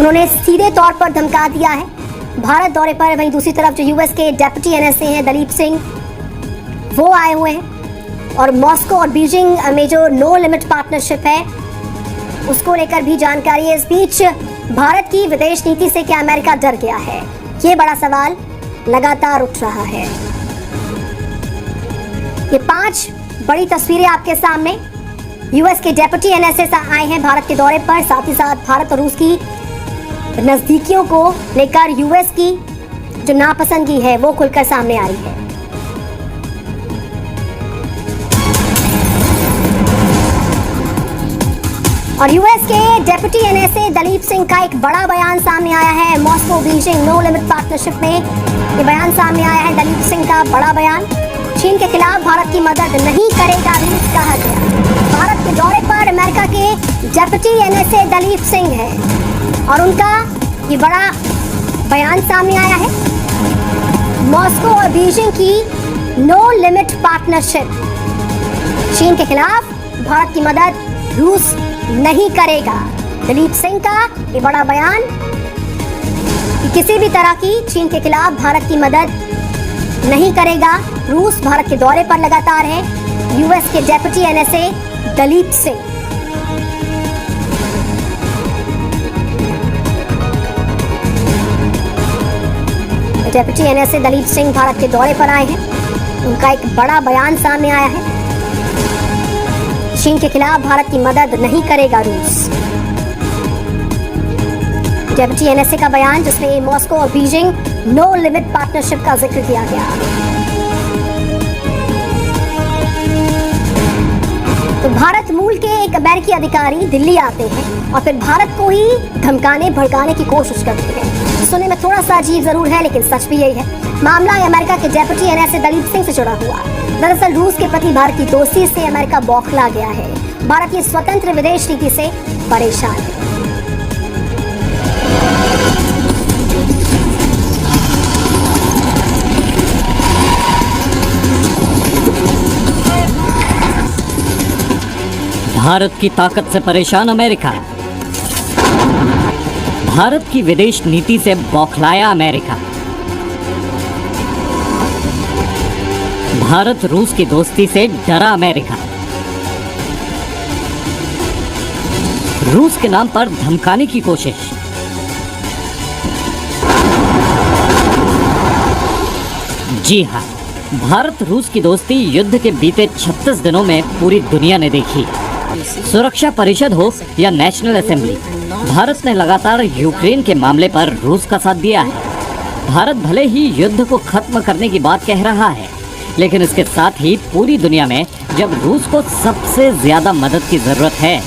उन्होंने सीधे तौर पर धमका दिया है भारत दौरे पर। वहीं दूसरी तरफ जो यूएस के डेप्यूटी एनएसए हैं दलीप सिंह, वो आए हुए हैं और मॉस्को और बीजिंग में जो नो लिमिट पार्टनरशिप है उसको लेकर भी जानकारी है। इस बीच भारत की विदेश नीति से क्या अमेरिका डर गया है, ये बड़ा सवाल लगातार उठ रहा है। ये 5 बड़ी तस्वीरें आपके सामने। यूएस के डेप्यूटी एनएसए आए हैं भारत के दौरे पर, साथ ही साथ भारत और रूस की नजदीकियों को लेकर यूएस की जो नापसंदगी है वो खुलकर सामने आ रही है। और यूएस के डेप्यूटी एनएसए दलीप सिंह का एक बड़ा बयान सामने आया है। Moscow Beijing no limit partnership में ये बयान सामने आया है दलीप सिंह का बड़ा बयान। चीन के खिलाफ भारत की मदद नहीं करेगा रूस, कहा गया। भारत के दौरे पर अमेरिका के डेप्यूटी एनएसए दलीप सिंह है और उनका ये बड़ा बयान सामने आया है। मॉस्को और बीजिंग की नो लिमिट पार्टनरशिप, चीन के खिलाफ भारत की मदद रूस नहीं करेगा। दलीप सिंह का ये बड़ा बयान कि किसी भी तरह की चीन के खिलाफ भारत की मदद नहीं करेगा रूस। भारत के दौरे पर लगातार है यूएस के deputy NSA Daleep Singh. Deputy NSA Daleep Singh Bharat के दौरे पर आए हैं। उनका एक बड़ा बयान सामने आया है, चीन के खिलाफ भारत की मदद नहीं करेगा रूस। डेप्यूटी एनएसए का बयान जिसमें मॉस्को और बीजिंग नो लिमिट पार्टनरशिप का जिक्र किया गया। तो भारत मूल के एक अमेरिकी अधिकारी दिल्ली आते हैं और फिर भारत को ही धमकाने भड़काने की कोशिश करते हैं। सुनने में थोड़ा सा अजीब जरूर है लेकिन सच भी यही है। मामला अमेरिका के डेप्यूटी एनएसए दलीप सिंह से जुड़ा हुआ। दरअसल रूस के प्रति भारत की दोस्ती से अमेरिका बौखला गया है। भारत की स्वतंत्र विदेश नीति से परेशान है। भारत की ताकत से परेशान अमेरिका। भारत की विदेश नीति से बौखलाया अमेरिका। भारत रूस की दोस्ती से डरा अमेरिका। रूस के नाम पर धमकाने की कोशिश। जी हां, भारत रूस की दोस्ती युद्ध के बीते 36 दिनों में पूरी दुनिया ने देखी। सुरक्षा परिषद हो या नेशनल असेंबली, भारत ने लगातार यूक्रेन के मामले पर रूस का साथ दिया है। भारत भले ही युद्ध को खत्म करने की बात कह रहा है, लेकिन इसके साथ ही पूरी दुनिया में जब रूस को सबसे ज्यादा मदद की जरूरत है,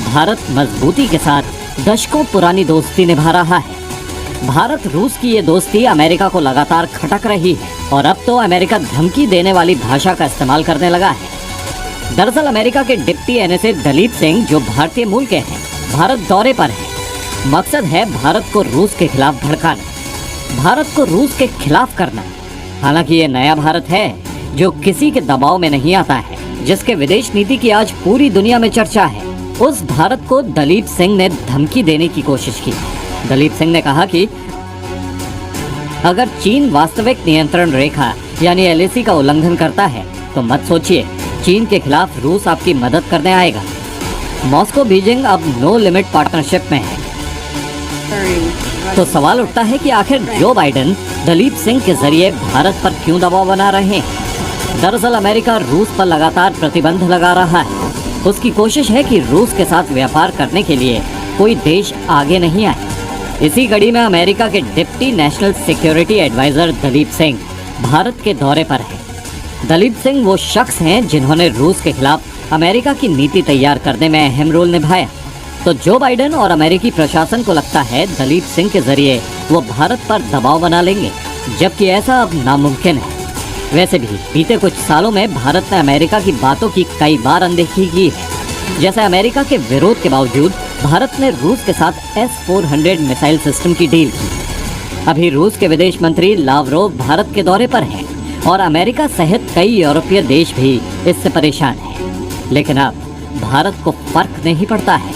भारत मजबूती के साथ दशकों पुरानी दोस्ती निभा रहा है। भारत रूस की ये दोस्ती अमेरिका को लगातार खटक रही है और अब तो अमेरिका धमकी देने वाली भाषा का इस्तेमाल करने लगा है। दरअसल अमेरिका के डिप्टी एनएसए दलीप सिंह जो भारतीय मूल के हैं, भारत दौरे पर है। मकसद है भारत को रूस के खिलाफ भड़काना, भारत को रूस के खिलाफ करना। हालांकि ये नया भारत है जो किसी के दबाव में नहीं आता है, जिसके विदेश नीति की आज पूरी दुनिया में चर्चा है। उस भारत को दलीप सिंह ने धमकी देने की कोशिश की। दलीप सिंह ने कहा कि अगर चीन वास्तविक नियंत्रण रेखा यानी एलएसी का उल्लंघन करता है तो मत सोचिए, चीन के खिलाफ रूस आपकी मदद करने आएगा। मॉस्को बीजिंग अब नो लिमिट पार्टनरशिप में है। तो सवाल उठता है कि आखिर जो बाइडेन दलीप सिंह के जरिए भारत पर क्यों दबाव बना रहे हैं। दरअसल अमेरिका रूस पर लगातार प्रतिबंध लगा रहा है। उसकी कोशिश है कि रूस के साथ व्यापार करने के लिए कोई देश आगे नहीं आए। इसी कड़ी में अमेरिका के deputy national security adviser Daleep Singh Bharat के दौरे पर है। दलीप सिंह वो शख्स हैं जिन्होंने रूस के खिलाफ अमेरिका की नीति तैयार करने में अहम रोल निभाया। तो जो बाइडेन और अमेरिकी प्रशासन को लगता है दलीप सिंह के जरिए वो भारत पर दबाव बना लेंगे, जबकि ऐसा अब नामुमकिन है। वैसे भी बीते कुछ सालों में भारत ने अमेरिका की बातों की कई बार अनदेखी की है। जैसे अमेरिका के विरोध के बावजूद भारत ने रूस के साथ S-400 मिसाइल सिस्टम की डील की। अभी रूस के विदेश मंत्री लावरोव भारत के दौरे पर हैं और अमेरिका सहित कई यूरोपीय देश भी इससे परेशान हैं। लेकिन अब भारत को फर्क नहीं पड़ता है।